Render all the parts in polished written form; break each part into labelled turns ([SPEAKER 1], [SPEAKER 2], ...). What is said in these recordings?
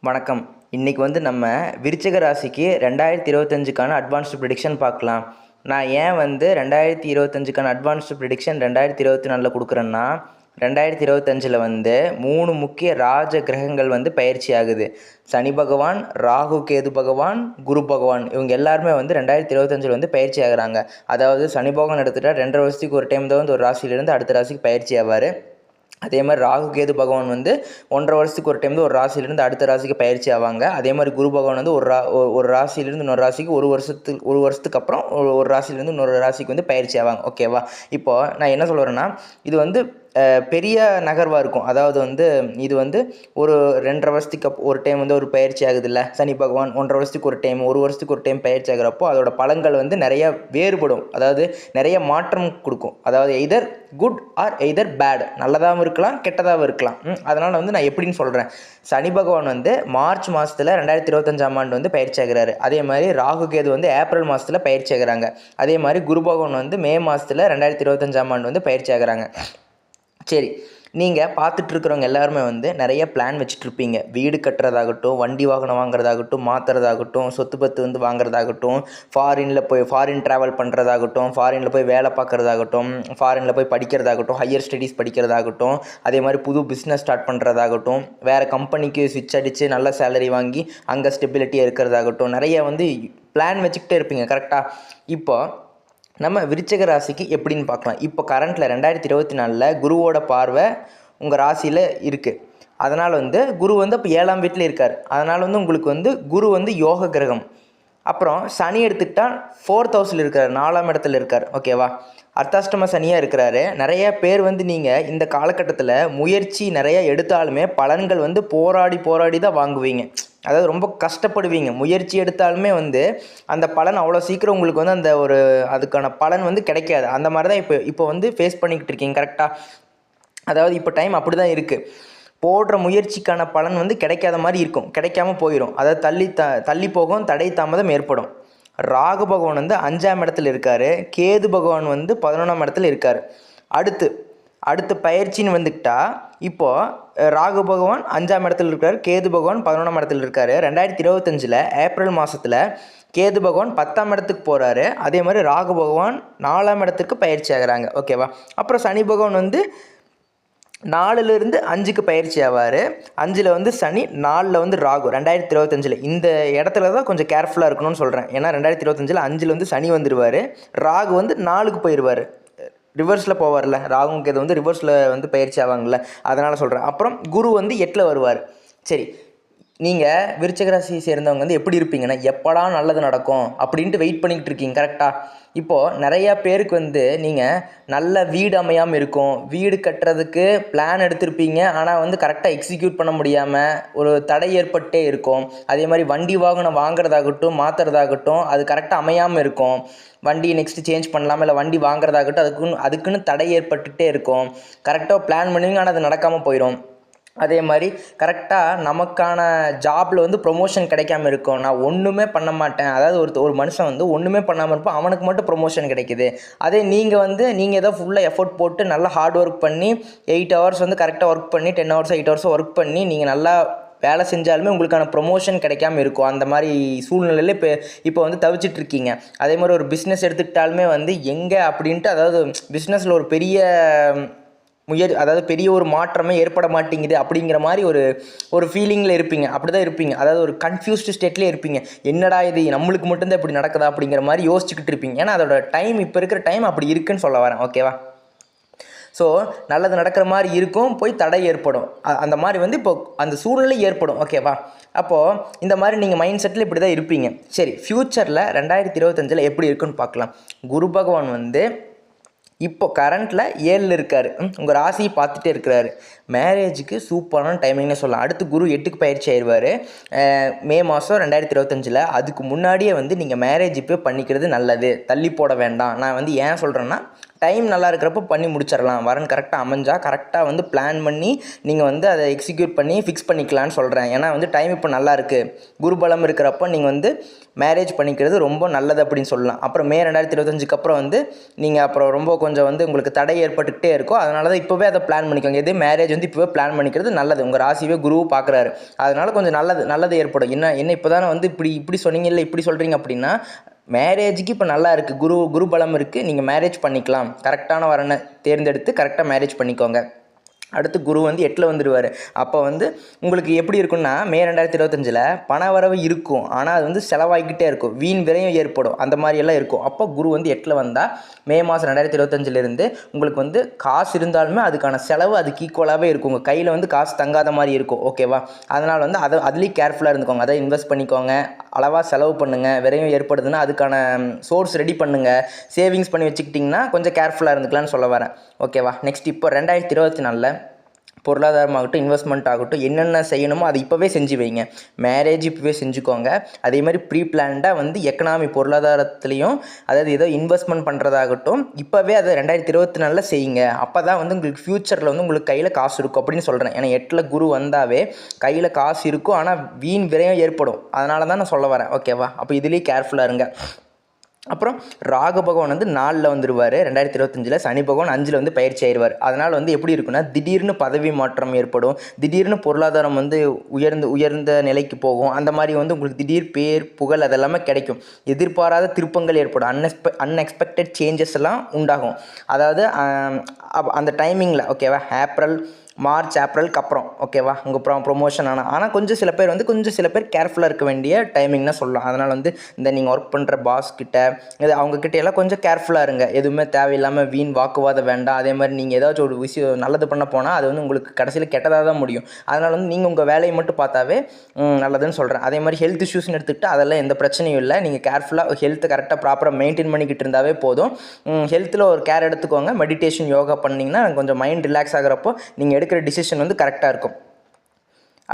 [SPEAKER 1] வணக்கம். இன்றைக்கி நம்ம விருச்சிக ராசிக்கு 2025க்கான அட்வான்ஸ்டு ப்ரிடிக்ஷன் பார்க்கலாம். நான் ஏன் 2025க்கான அட்வான்ஸ்டு ப்ரிடிக்ஷன் 2024 கொடுக்குறேன்னா, 2025 3 முக்கிய ராஜ கிரகங்கள் பயிற்சி ஆகுது. சனி பகவான், ராகு கேது பகவான், குரு பகவான் இவங்க எல்லாருமே 2025 பயிற்சி ஆகுறாங்க. அதாவது சனி பகவான் எடுத்துகிட்டா 2.5 வருஷத்துக்கு ஒரு டைம் தான் ஒரு ராசியிலேருந்து அடுத்த ராசிக்கு பயிற்சி ஆவார். அதே மாதிரி ராகு கேது பகவான் 1.5 வருஷத்துக்கு ஒரு டைம் தான் ஒரு ராசியிலிருந்து அடுத்த ராசிக்கு பயிற்சி ஆவாங்க. அதே மாதிரி குரு பகவான் ஒரு ராசியிலிருந்து இன்னொரு ராசிக்கு ஒரு வருஷத்துக்கு அப்புறம் ஒரு ராசியிலேருந்து இன்னொரு ராசிக்கு பயிற்சி ஆவாங்க. ஓகேவா? இப்போது நான் என்ன சொல்கிறேன்னா, இது பெரிய நகர்வாக இருக்கும். அதாவது இது ஒரு 2.5 வருஷத்துக்கு ஒரு டைம் ஒரு பயிற்சி ஆகுது இல்லை, சனி பகவான் 1.5 வருஷத்துக்கு ஒரு டைம், ஒரு வருஷத்துக்கு ஒரு டைம் பயிற்சி ஆகிறப்போ அதோட பலன்கள் நிறைய வேறுபடும். அதாவது நிறைய மாற்றம் கொடுக்கும். அதாவது either good or either bad, நல்லதாகவும் இருக்கலாம் கெட்டதாகவும் இருக்கலாம். அதனால் நான் எப்படின்னு சொல்கிறேன். சனி பகவான் மார்ச் மாதத்தில் 2025ஆம் ஆண்டு பயிற்சி ஆகிறாரு. அதே மாதிரி ராகு கேது ஏப்ரல் மாதத்தில் பயிற்சி ஆகிறாங்க. அதே மாதிரி குரு பகவான் மே மாதத்தில் 2025ஆம் ஆண்டு பயிற்சி ஆகிறாங்க. சரி, நீங்கள் பார்த்துட்ருக்கிறவங்க எல்லாருமே நிறைய பிளான் வச்சுட்ருப்பீங்க. வீடு கட்டுறதாகட்டும், வண்டி வாகனம் வாங்குறதாகட்டும், மாற்றுறதாகட்டும், சொத்து பத்து வாங்குறதாகட்டும், ஃபாரின் ட்ராவல் பண்ணுறதாகட்டும், ஃபாரினில் போய் வேலை பார்க்குறதாகட்டும், ஃபாரினில் போய் படிக்கிறதாகட்டும், ஹையர் ஸ்டடீஸ் படிக்கிறதாகட்டும், அதே மாதிரி புது பிஸ்னஸ் ஸ்டார்ட் பண்ணுறதாகட்டும், வேறு கம்பெனிக்கு ஸ்விட்ச் அடித்து நல்ல சேலரி வாங்கி அங்கே ஸ்டெபிலிட்டியாக இருக்கிறதாகட்டும், நிறைய பிளான் வச்சுக்கிட்டே இருப்பீங்க. கரெக்டாக? இப்போ நம்ம விருச்சிக ராசிக்கு எப்படின்னு பார்க்கலாம். இப்போ கரண்ட்டில் 2024 குருவோட பார்வை உங்கள் ராசியில் இருக்குது. அதனால் குரு இப்போ 7ஆம் வீட்டில் இருக்கார். அதனால் உங்களுக்கு குரு யோக கிரகம். அப்புறம் சனி எடுத்துக்கிட்டால் 4th ஹவுஸில் இருக்கார், 4ஆம் இடத்துல இருக்கார். ஓகேவா? அர்த்தாஷ்டம சனியாக இருக்கிறாரு. நிறைய பேர் நீங்கள் இந்த காலகட்டத்தில் முயற்சி நிறைய எடுத்தாலுமே பலன்கள் போராடி தான் வாங்குவீங்க. அதாவது ரொம்ப கஷ்டப்படுவீங்க. முயற்சி எடுத்தாலுமே அந்த பலன் அவ்வளோ சீக்கிரம் உங்களுக்கு அந்த அதுக்கான பலன் கிடைக்காது. அந்த மாதிரி தான் இப்போ ஃபேஸ் பண்ணிக்கிட்டு இருக்கீங்க. கரெக்டாக? அதாவது இப்போ டைம் அப்படி தான் இருக்குது. போடுற முயற்சிக்கான பலன் கிடைக்காத மாதிரி இருக்கும், கிடைக்காம போயிடும். அதாவது தள்ளி போகும், தடை தாமதம் ஏற்படும். ராகு பகவான் 5ஆம் இடத்துல இருக்கார். கேது பகவான் 11ஆம் இடத்துல இருக்கார். அடுத்த பயிற்சின்னு வந்துக்கிட்டால் இப்போது ராகு பகவான் 5ஆம் இடத்துல இருக்கார், கேது பகவான் 11ஆம் இடத்துல இருக்கார். 2025 ஏப்ரல் மாதத்தில் கேது பகவான் 10ஆம் இடத்துக்கு போகிறாரு. அதே மாதிரி ராகு பகவான் 4ஆம் இடத்துக்கு பயிற்சி ஆகிறாங்க. ஓகேவா? அப்புறம் சனி பகவான் 4லேருந்து 5க்கு பயிற்சி ஆவார். 5ல் சனி, 4ல் ராகு. 2025 இந்த இடத்துல தான் கொஞ்சம் கேர்ஃபுல்லாக இருக்கணும்னு சொல்கிறேன். ஏன்னா 2025 5ல் சனி வந்துடுவார், ராகு 4க்கு போயிடுவார். ரிவர்ஸில் போவார்ல, ராகு கேது ரிவர்ஸில் பயிற்சி ஆவாங்கள்ல, அதனால் சொல்கிறேன். அப்புறம் குரு 8ல் வருவார். சரி, நீங்கள் விருச்சிக ராசி சேர்ந்தவங்க எப்படி இருப்பீங்கன்னா, எப்படா நல்லது நடக்கும் அப்படின்ட்டு வெயிட் பண்ணிக்கிட்டு இருக்கீங்க. கரெக்டாக? இப்போது நிறையா பேருக்கு நீங்கள் நல்ல வீடு அமையாமல் இருக்கும். வீடு கட்டுறதுக்கு பிளான் எடுத்திருப்பீங்க, ஆனால் கரெக்டாக எக்ஸிக்யூட் பண்ண முடியாமல் ஒரு தடை ஏற்பட்டே இருக்கும். அதே மாதிரி வண்டி வாகனம் வாங்குறதாகட்டும், மாற்றுறதாகட்டும், அது கரெக்டாக அமையாமல் இருக்கும். வண்டி நெக்ஸ்ட்டு சேஞ்ச் பண்ணலாமல், இல்லை வண்டி வாங்குறதாகட்டும், அதுக்குன்னு தடை ஏற்பட்டுகிட்டே இருக்கும். கரெக்டாக பிளான் பண்ணுவீங்க, ஆனால் அது நடக்காமல் போயிடும். அதே மாதிரி கரெக்டாக நமக்கான ஜாபில் ப்ரொமோஷன் கிடைக்காம இருக்கும். நான் ஒன்றுமே பண்ண மாட்டேன், அதாவது ஒரு மனுஷன் ஒன்றுமே பண்ணாமல் இருப்போம், அவனுக்கு மட்டும் ப்ரொமோஷன் கிடைக்குது. அதே நீங்கள் ஏதோ ஃபுல்லாக எஃபோர்ட் போட்டு நல்லா ஹார்ட் ஒர்க் பண்ணி 8 ஹவர்ஸ் கரெக்டாக ஒர்க் பண்ணி 10 ஹவர்ஸ் 8 ஹவர்ஸ் ஒர்க் பண்ணி நீங்கள் நல்லா வேலை செஞ்சாலுமே உங்களுக்கான ப்ரொமோஷன் கிடைக்காம இருக்கும். அந்த மாதிரி சூழ்நிலையில் இப்போ தவிச்சிட்ருக்கீங்க. அதே மாதிரி ஒரு பிஸ்னஸ் எடுத்துக்கிட்டாலுமே எங்கே அப்படின்ட்டு, அதாவது பிஸ்னஸில் ஒரு பெரிய ஒரு மாற்றமே ஏற்பட மாட்டேங்குது அப்படிங்கிற மாதிரி ஒரு ஃபீலிங்கில் இருப்பீங்க. அப்படி தான் இருப்பீங்க. அதாவது ஒரு கன்ஃபியூஸ்டு ஸ்டேட்லேயே இருப்பீங்க. என்னடா இது நம்மளுக்கு மட்டும்தான் இப்படி நடக்குதா அப்படிங்கிற மாதிரி யோசிச்சுக்கிட்டு இருப்பீங்க. ஏன்னா அதோட டைம், இப்போ இருக்கிற டைம் அப்படி இருக்குன்னு சொல்ல வரேன். ஓகேவா? ஸோ நல்லது நடக்கிற மாதிரி இருக்கும், போய் தடை ஏற்படும். அந்த மாதிரி இப்போ அந்த சூழ்நிலை ஏற்படும். ஓகேவா? அப்போது இந்த மாதிரி நீங்கள் மைண்ட் செட்டில் இப்படி தான் இருப்பீங்க. சரி, ஃப்யூச்சரில் 2025 எப்படி இருக்குன்னு பார்க்கலாம். குரு பகவான் இப்போ கரண்ட்டில் 7ல் இருக்கார். உங்கள் ராசியை பார்த்துட்டே இருக்கிறாரு. மேரேஜுக்கு சூப்பரான டைமிங்னு சொல்லலாம். அடுத்து குரு 8க்கு பயிற்சி ஆயிடுவார் மே மாதம் 2025. அதுக்கு முன்னாடியே நீங்கள் மேரேஜ் இப்போ பண்ணிக்கிறது நல்லது, தள்ளி போட வேண்டாம். நான் ஏன் சொல்கிறேன்னா, டைம் நல்லா இருக்கிறப்ப பண்ணி முடிச்சிடலாம். வரன் கரெக்டாக அமைஞ்சா கரெக்டாக வந்து பிளான் பண்ணி நீங்கள் வந்து அதை எக்ஸிக்யூட் பண்ணி ஃபிக்ஸ் பண்ணிக்கலான்னு சொல்கிறேன். ஏன்னா வந்து டைம் இப்போ நல்லா இருக்குது, குருபலம் இருக்கிறப்போ நீங்கள் வந்து மேரேஜ் பண்ணிக்கிறது ரொம்ப நல்லது அப்படின்னு சொல்லலாம். அப்புறம் மே 2025க்கு அப்புறம் வந்து நீங்கள் அப்புறம் ரொம்ப கொஞ்சம் வந்து உங்களுக்கு தடை ஏற்பட்டுக்கிட்டே இருக்கும். அதனால தான் இப்போவே அதை பிளான் பண்ணிக்கோங்க. எது மேரேஜ் வந்து இப்போவே பிளான் பண்ணிக்கிறது நல்லது. உங்கள் ராசிவே குருவும் பார்க்குறாரு, அதனால கொஞ்சம் நல்லது ஏற்படும். என்ன இப்போ தானே வந்து இப்படி சொன்னீங்க, இல்லை இப்படி சொல்கிறீங்க அப்படின்னா மேரேஜுக்கு இப்போ நல்லா இருக்குது, குரு பலம் இருக்குது, நீங்கள் மேரேஜ் பண்ணிக்கலாம். கரெக்டான வரனை தேர்ந்தெடுத்து கரெக்டாக மேரேஜ் பண்ணிக்கோங்க. அடுத்து குரு வந்து 8ல் வந்துடுவார். அப்போ வந்து உங்களுக்கு எப்படி இருக்குன்னா மே 2025ல் பண வரவு இருக்கும், ஆனால் அது வந்து செலவாகிக்கிட்டே இருக்கும், வீண் விரயம் ஏற்படும், அந்த மாதிரியெல்லாம் இருக்கும். அப்போ குரு வந்து 8ல் வந்தால் மே மாதம் 2025லேருந்து உங்களுக்கு வந்து காசு இருந்தாலுமே அதுக்கான செலவு அதுக்கு ஈக்குவலாகவே இருக்கும். உங்கள் கையில் வந்து காசு தங்காத மாதிரி இருக்கும். ஓகேவா? அதனால் வந்து அதுலேயும் கேர்ஃபுல்லாக இருந்துக்கோங்க. அதை இன்வெஸ்ட் பண்ணிக்கோங்க, அளவாக செலவு பண்ணுங்கள். விரயம் ஏற்படுதுன்னா அதுக்கான சோர்ஸ் ரெடி பண்ணுங்கள். சேவிங்ஸ் பண்ணி வச்சுக்கிட்டிங்கன்னா கொஞ்சம் கேர்ஃபுல்லாக இருந்துக்கலாம்னு சொல்ல வரேன். ஓகேவா? நெக்ஸ்ட் இப்போ 2024 பொருளாதாரமாகட்டும், இன்வெஸ்ட்மெண்ட் ஆகட்டும், என்னென்ன செய்யணுமோ அதை இப்போவே செஞ்சு வைங்க. மேரேஜ் இப்போவே செஞ்சுக்கோங்க. அதே மாதிரி ப்ரீ பிளான்டாக வந்து எக்கனாமி பொருளாதாரத்துலேயும், அதாவது ஏதோ இன்வெஸ்ட்மெண்ட் பண்ணுறதாகட்டும் இப்போவே அதை 2024 செய்யுங்க. அப்போ தான் வந்து உங்களுக்கு ஃப்யூச்சரில் வந்து உங்களுக்கு கையில் காசு இருக்கும் அப்படின்னு சொல்கிறேன். ஏன்னா 8ல் குரு வந்தாவே கையில் காசு இருக்கும், ஆனால் வீண் விரயம் ஏற்படும். அதனால தான் நான் சொல்ல வரேன். ஓகேவா? அப்போ இதுலேயே கேர்ஃபுல்லாக இருங்க. அப்புறம் ராகு பகவான் வந்து 4ல் வந்துடுவார் 2025. சனி பகவான் 5ல் வந்து பயிற்சி ஆயிடுவார். அதனால் வந்து எப்படி இருக்குன்னா திடீர்னு பதவி மாற்றம் ஏற்படும், திடீர்னு பொருளாதாரம் வந்து உயர்ந்த நிலைக்கு போகும். அந்த மாதிரி வந்து உங்களுக்கு திடீர் பேர் புகழ் அதெல்லாமே கிடைக்கும். எதிர்பாராத திருப்பங்கள் ஏற்படும், அன்எக்ஸ்பெக்டட் சேஞ்சஸ் எல்லாம் உண்டாகும். அதாவது அந்த டைமிங்கில் ஓகேவா, மார்ச் ஏப்ரலுக்கு அப்புறம் ஓகேவா, உங்கள் ப்ரொமோஷன் ஆனால் கொஞ்சம் சில பேர் கேர்ஃபுல்லாக இருக்க வேண்டிய டைமிங்னா சொல்லலாம். அதனால் வந்து இந்த நீங்கள் ஒர்க் பண்ணுற பாஸ் கிட்ட அவங்கக்கிட்ட எல்லாம் கொஞ்சம் கேர்ஃபுல்லாக இருங்க. எதுவுமே தேவையில்லாமல் வீண் வாக்குவாதம் வேண்டாம். அதே மாதிரி நீங்கள் ஏதாச்சும் ஒரு விஷயம் நல்லது பண்ண போனால் அது வந்து உங்களுக்கு கடைசியில் கெட்டதாக தான் முடியும். அதனால் வந்து நீங்கள் உங்கள் வேலையை மட்டும் பார்த்தாவே நல்லதுன்னு சொல்கிறேன். அதே மாதிரி ஹெல்த் இஷ்யூஸ்னு எடுத்துக்கிட்டு அதெல்லாம் எந்த பிரச்சனையும் இல்லை. நீங்கள் கேர்ஃபுல்லாக ஹெல்த்தை கரெக்டாக ப்ராப்பராக மெயின்டைன் பண்ணிக்கிட்டு இருந்தாவே போதும். ஹெல்த்தில் ஒரு கேர் எடுத்துக்கோங்க. மெடிடேஷன் யோகா பண்ணிங்கன்னா கொஞ்சம் மைண்ட் ரிலாக்ஸ் ஆகிறப்போ நீங்கள் எடுக்கிற டிசிஷன் வந்து கரெக்டாக இருக்கும்.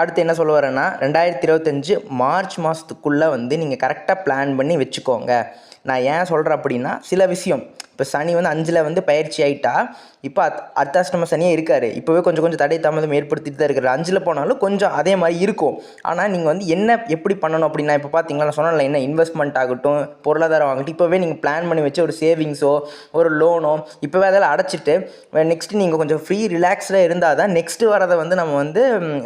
[SPEAKER 1] அடுத்து என்ன சொல்ல வரேன்னா 2025 மார்ச் மாதத்துக்குள்ளே வந்து நீங்கள் கரெக்டாக பிளான் பண்ணி வச்சுக்கோங்க. நான் ஏன் சொல்கிறேன் அப்படின்னா சில விஷயம் இப்போ சனி வந்து 5ல் வந்து பயிற்சி ஆகிட்டா இப்போ அர்த்தாஷ்டம சனியே இருக்கார். இப்போவே கொஞ்சம் தடை தாமதம் ஏற்படுத்திட்டு தான் இருக்கிறார். 5ல் போனாலும் கொஞ்சம் அதே மாதிரி இருக்கும். ஆனால் நீங்கள் வந்து எப்படி பண்ணணும் அப்படின்னா இப்போ பார்த்தீங்களா நான் சொன்னேன்ல, என்ன இன்வெஸ்ட்மெண்ட் ஆகட்டும் பொருளாதாரம் ஆகட்டும் இப்போவே நீங்கள் பிளான் பண்ணி வச்சு ஒரு சேவிங்ஸோ ஒரு லோனோ இப்போவே அதெல்லாம் அடைச்சிட்டு நெக்ஸ்ட்டு நீங்கள் கொஞ்சம் ஃப்ரீ ரிலாக்ஸ்டாக இருந்தால் தான் நெக்ஸ்ட்டு வரதை வந்து நம்ம வந்து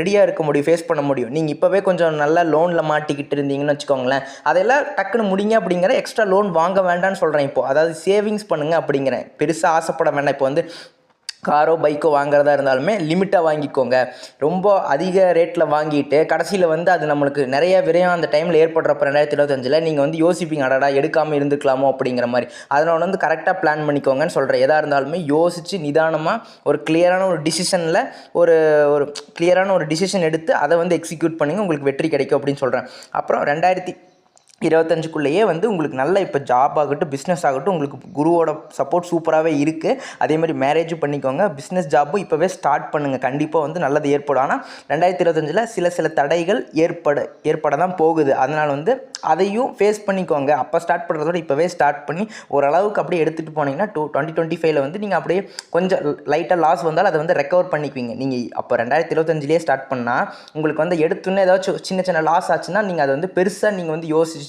[SPEAKER 1] ரெடியாக இருக்க முடியும், ஃபேஸ் பண்ண முடியும். நீங்கள் இப்போவே கொஞ்சம் நல்லா லோனில் மாட்டிக்கிட்டு இருந்தீங்கன்னு வச்சுக்கோங்களேன், அதெல்லாம் டக்குன்னு முடிங்க அப்படிங்கிற எக்ஸ்ட்ரா லோன் வாங்க வேண்டாம்னு சொல்கிறேன். இப்போது அதாவது சேவிங்ஸ் பண்ணுங்கள் அப்படிங்கிறேன். பெருசாக ஆசைப்பட வேண்டாம். இப்போ வந்து காரோ பைக்கோ வாங்குறதா இருந்தாலுமே லிமிட்டாக வாங்கிக்கோங்க. ரொம்ப அதிக ரேட்டில் வாங்கிட்டு கடைசியில் வந்து அது நம்மளுக்கு நிறைய விரயம் அந்த டைமில் ஏற்படுறப்ப 2025 நீங்கள் வந்து யோசிப்பீங்க, அடடா எடுக்காமல் இருந்துக்கலாமோ அப்படிங்கிற மாதிரி. அதனால் வந்து கரெக்டாக பிளான் பண்ணிக்கோங்கன்னு சொல்கிறேன். எதாக இருந்தாலுமே யோசித்து நிதானமாக ஒரு கிளியரான ஒரு டிசிஷனில் ஒரு கிளியரான ஒரு டிசிஷன் எடுத்து அதை வந்து எக்ஸிக்யூட் பண்ணிங்க, உங்களுக்கு வெற்றி கிடைக்கும் அப்படின்னு சொல்கிறேன். அப்புறம் 2025க்குள்ளேயே வந்து உங்களுக்கு நல்ல இப்போ ஜாப் ஆகட்டும் பிஸ்னஸ் ஆகட்டும் உங்களுக்கு குருவோட சப்போர்ட் சூப்பராகவே இருக்குது. அதே மாதிரி மேரேஜும் பண்ணிக்கோங்க, பிஸ்னஸ் ஜாப்பும் இப்போவே ஸ்டார்ட் பண்ணுங்கள். கண்டிப்பாக வந்து நல்லது ஏற்படும். ஆனால் 2025 சில தடைகள் ஏற்பட தான் போகுது. அதனால் வந்து அதையும் ஃபேஸ் பண்ணிக்கோங்க. அப்போ ஸ்டார்ட் பண்ணுறதோட இப்போவே ஸ்டார்ட் பண்ணி ஓரளவுக்கு அப்படியே எடுத்துகிட்டு போனீங்கன்னா 2025 வந்து நீங்கள் அப்படியே கொஞ்சம் லைட்டாக லாஸ் வந்தாலும் அதை வந்து ரெக்கவர் பண்ணிக்குவீங்க. நீங்கள் அப்போ 2025 ஸ்டார்ட் பண்ணால் உங்களுக்கு வந்து எடுத்துன்னு ஏதாச்சும் சின்ன லாஸ் ஆச்சுன்னா நீங்கள் அதை வந்து பெருசாக நீங்கள் வந்து யோசிச்சுட்டு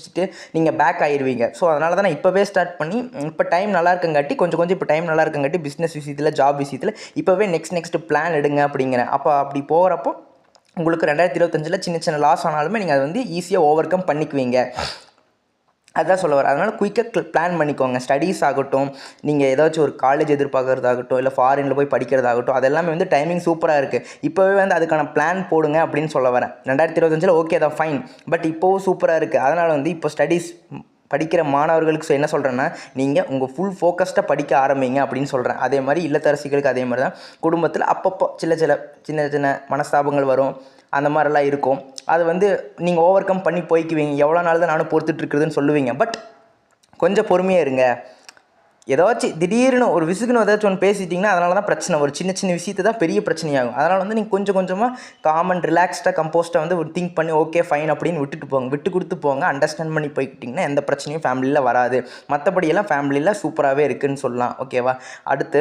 [SPEAKER 1] நீங்கள் பேக் ஆயிடுவீங்க. ஸோ அதனால தான் நான் இப்போவே ஸ்டார்ட் பண்ணி இப்போ டைம் நல்லா இருக்கங்காட்டி கொஞ்சம் இப்போ டைம் நல்லா இருக்கங்காட்டி பிஸ்னஸ் விஷயத்தில் ஜாப் விஷயத்தில் இப்போவே நெக்ஸ்ட் பிளான் எடுங்க அப்படிங்கிறேன். அப்போ அப்படி போகிறப்போ உங்களுக்கு 2025 சின்ன லாஸ் ஆனாலுமே நீங்கள் அதை வந்து ஈஸியாக ஓவர் கம் பண்ணிக்குவீங்க. அதுதான் சொல்ல வரேன். அதனால் குயிக்காக பிளான் பண்ணிக்கோங்க. ஸ்டடீஸ் ஆகட்டும், நீங்கள் ஏதாச்சும் ஒரு காலேஜ் எதிர்பார்க்குறதாகட்டும் இல்லை ஃபாரினில் போய் படிக்கிறதாகட்டும் அதெல்லாமே வந்து டைமிங் சூப்பராக இருக்குது. இப்போவே வந்து அதுக்கான பிளான் போடுங்க அப்படின்னு சொல்ல வரேன். 2025 ஓகே தான் ஃபைன், பட் இப்போவும் சூப்பராக இருக்குது. அதனால் வந்து இப்போ ஸ்டடீஸ் படிக்கிற மாணவர்களுக்கு என்ன சொல்கிறேன்னா நீங்கள் உங்கள் ஃபுல் ஃபோக்கஸ்டாக படிக்க ஆரம்பிங்க அப்படின்னு சொல்கிறேன். அதே மாதிரி இல்லத்தரசிகளுக்கு அதே மாதிரி தான் குடும்பத்தில் அப்பப்போ சின்ன மனஸ்தாபங்கள் வரும், அந்த மாதிரிலாம் இருக்கும். அது வந்து நீங்கள் ஓவர் கம் பண்ணி போய்க்குவீங்க. எவ்வளோ நாள் தான் நானும் பொறுத்துட்ருக்குறதுன்னு சொல்லுவீங்க. பட் கொஞ்சம் பொறுமையாக இருங்க. ஏதாச்சும் திடீர்னு ஒரு விசுக்குன்னு ஏதாச்சும் ஒன்று பேசிட்டிங்கன்னா அதனால தான் பிரச்சனை. ஒரு சின்ன சின்ன விஷயத்தை தான் பெரிய பிரச்சனையாகும். அதனால் வந்து நீங்கள் கொஞ்சம் கொஞ்சமாக காமன் ரிலாக்ஸ்டாக கம்போஸ்ட்டாக வந்து ஒரு திங்க் பண்ணி ஓகே ஃபைன் அப்படின்னு விட்டு கொடுத்து போங்க. அண்டர்ஸ்டாண்ட் பண்ணி போய்க்கிட்டிங்கன்னா எந்த பிரச்சனையும் ஃபேமிலியில் வராது. மற்றபடியெல்லாம் ஃபேமிலியில் சூப்பராகவே இருக்குதுன்னு சொல்லலாம். ஓகேவா? அடுத்து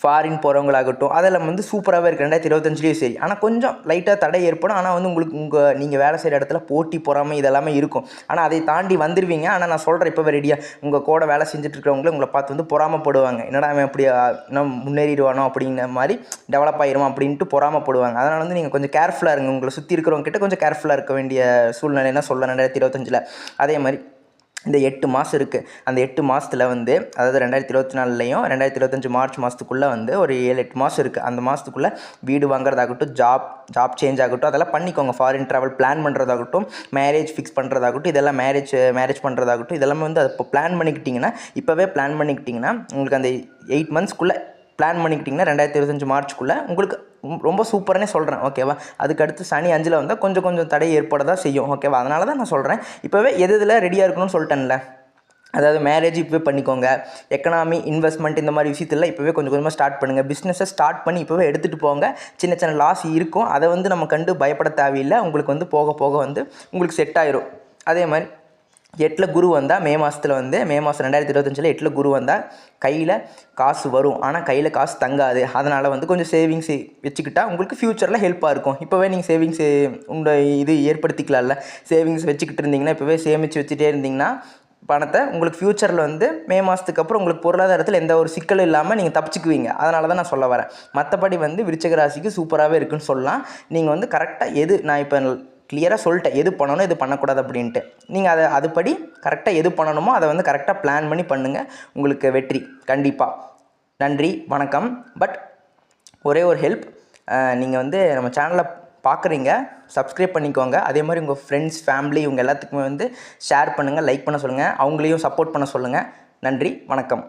[SPEAKER 1] ஃபாரின் போகிறவங்களாகட்டும் அதெல்லாம் வந்து சூப்பராகவே இருக்குது 2025லேயும் சரி. ஆனால் கொஞ்சம் லைட்டாக தடை ஏற்படும். ஆனால் வந்து உங்களுக்கு நீங்கள் வேலை செய்கிற இடத்துல போட்டி பொறாமை இதெல்லாமே இருக்கும். ஆனால் அதை தாண்டி வந்துடுவீங்க. ஆனால் நான் சொல்கிறேன் இப்போவே ரெடியாக உங்கள் கூட வேலை செஞ்சுட்டு இருக்கிறவங்களே உங்களை பார்த்து வந்து பொறாமப்படுவாங்க. என்னடா அவன் எப்படி இன்னும் முன்னேறிடுவானோ அப்படிங்கிற மாதிரி டெவலப் ஆகிடுவான் அப்படின்ட்டு பொறாமப்படுவாங்க. அதனால் வந்து நீங்கள் கொஞ்சம் கேர்ஃபுல்லாக இருங்க. உங்களை சுற்றி இருக்கிறவங்க கிட்ட கொஞ்சம் கேர்ஃபுல்லாக இருக்க வேண்டிய சூழ்நிலைன்னா சொல்ல 2025. அதே மாதிரி இந்த 8 மாதம் இருக்குது. அந்த 8 மாதத்தில் வந்து அதாவது 2024லையும் 2025 மார்ச் மாதத்துக்குள்ளே வந்து ஒரு 7-8 மாதம் இருக்குது. அந்த மாதத்துக்குள்ளே வீடு வாங்குறதாகட்டும், ஜாப் சேஞ்ச் ஆகட்டும், அதெல்லாம் பண்ணிக்கோங்க. ஃபாரின் ட்ராவல் பிளான் பண்ணுறதாகட்டும், மேரேஜ் ஃபிக்ஸ் பண்ணுறதாகட்டும், இதெல்லாம் மேரேஜ் பண்ணுறதாகட்டும், இதெல்லாமே வந்து அதை இப்போ பிளான் பண்ணிக்கிட்டிங்கன்னா இப்போவே பிளான் பண்ணிக்கிட்டிங்கன்னா உங்களுக்கு அந்த 8 மந்த்ஸ்க்குள்ளே பிளான் பண்ணிக்கிட்டிங்கன்னா 2025 மார்ச்சுக்குள்ளே உங்களுக்கு ரொம்ப சூப்பரானே சொல்கிறேன். ஓகேவா? அதுக்கடுத்து சனி 5ல் வந்தால் கொஞ்சம் தடை ஏற்பட தான் செய்யும். ஓகேவா? அதனால தான் நான் சொல்கிறேன் இப்போவே எதில் ரெடியாக இருக்கணும்னு சொல்லிட்டேன்ல. அதாவது மேரேஜ் இப்போவே பண்ணிக்கோங்க. எக்கனாமி, இன்வெஸ்ட்மெண்ட் இந்த மாதிரி விஷயத்தில் இப்போவே கொஞ்சமாக ஸ்டார்ட் பண்ணுங்கள். பிஸ்னஸை ஸ்டார்ட் பண்ணி இப்போவே எடுத்துகிட்டு போங்க. சின்ன லாஸ் இருக்கும். அதை வந்து நம்ம கண்டு பயப்பட தேவையில்லை. உங்களுக்கு வந்து போக வந்து உங்களுக்கு செட் ஆயிரும். அதே மாதிரி 8ல் குரு வந்தால் மே மாதம் 2025 8ல் குரு வந்தால் கையில் காசு வரும். ஆனால் கையில் காசு தங்காது. அதனால் வந்து கொஞ்சம் சேவிங்ஸ் வச்சுக்கிட்டா உங்களுக்கு ஃப்யூச்சரில் ஹெல்ப்பாக இருக்கும். இப்போவே நீங்கள் சேவிங்ஸ் இது ஏற்படுத்திக்கலாம்ல. சேவிங்ஸ் வச்சுக்கிட்டு இருந்தீங்கன்னா இப்போவே சேமித்து வச்சுட்டே இருந்தீங்கன்னா பணத்தை உங்களுக்கு ஃப்யூச்சரில் வந்து மே மாதத்துக்கு அப்புறம் உங்களுக்கு பொருளாதாரத்தில் எந்த ஒரு சிக்கலும் இல்லாமல் நீங்கள் தப்பிச்சுக்குவீங்க. அதனால தான் நான் சொல்ல வரேன். மற்றபடி வந்து விருச்சிக ராசிக்கு சூப்பராகவே இருக்குதுன்னு சொல்லலாம். நீங்கள் வந்து கரெக்டாக நான் இப்போ கிளியராக சொல்லிட்டேன் எது பண்ணணும் எது பண்ணக்கூடாது அப்படின்ட்டு. நீங்கள் அதுபடி கரெக்டாக எது பண்ணணுமோ அதை வந்து கரெக்டாக பிளான் பண்ணி பண்ணுங்கள். உங்களுக்கு வெற்றி கண்டிப்பாக. நன்றி, வணக்கம். பட் ஒரே ஒரு ஹெல்ப், நீங்கள் வந்து நம்ம சேனலை பார்க்குறீங்க, சப்ஸ்கிரைப் பண்ணிக்கோங்க. அதே மாதிரி உங்கள் ஃப்ரெண்ட்ஸ், ஃபேமிலி இவங்க எல்லாத்துக்குமே வந்து ஷேர் பண்ணுங்கள், லைக் பண்ண சொல்லுங்கள், அவங்களையும் சப்போர்ட் பண்ண சொல்லுங்கள். நன்றி, வணக்கம்.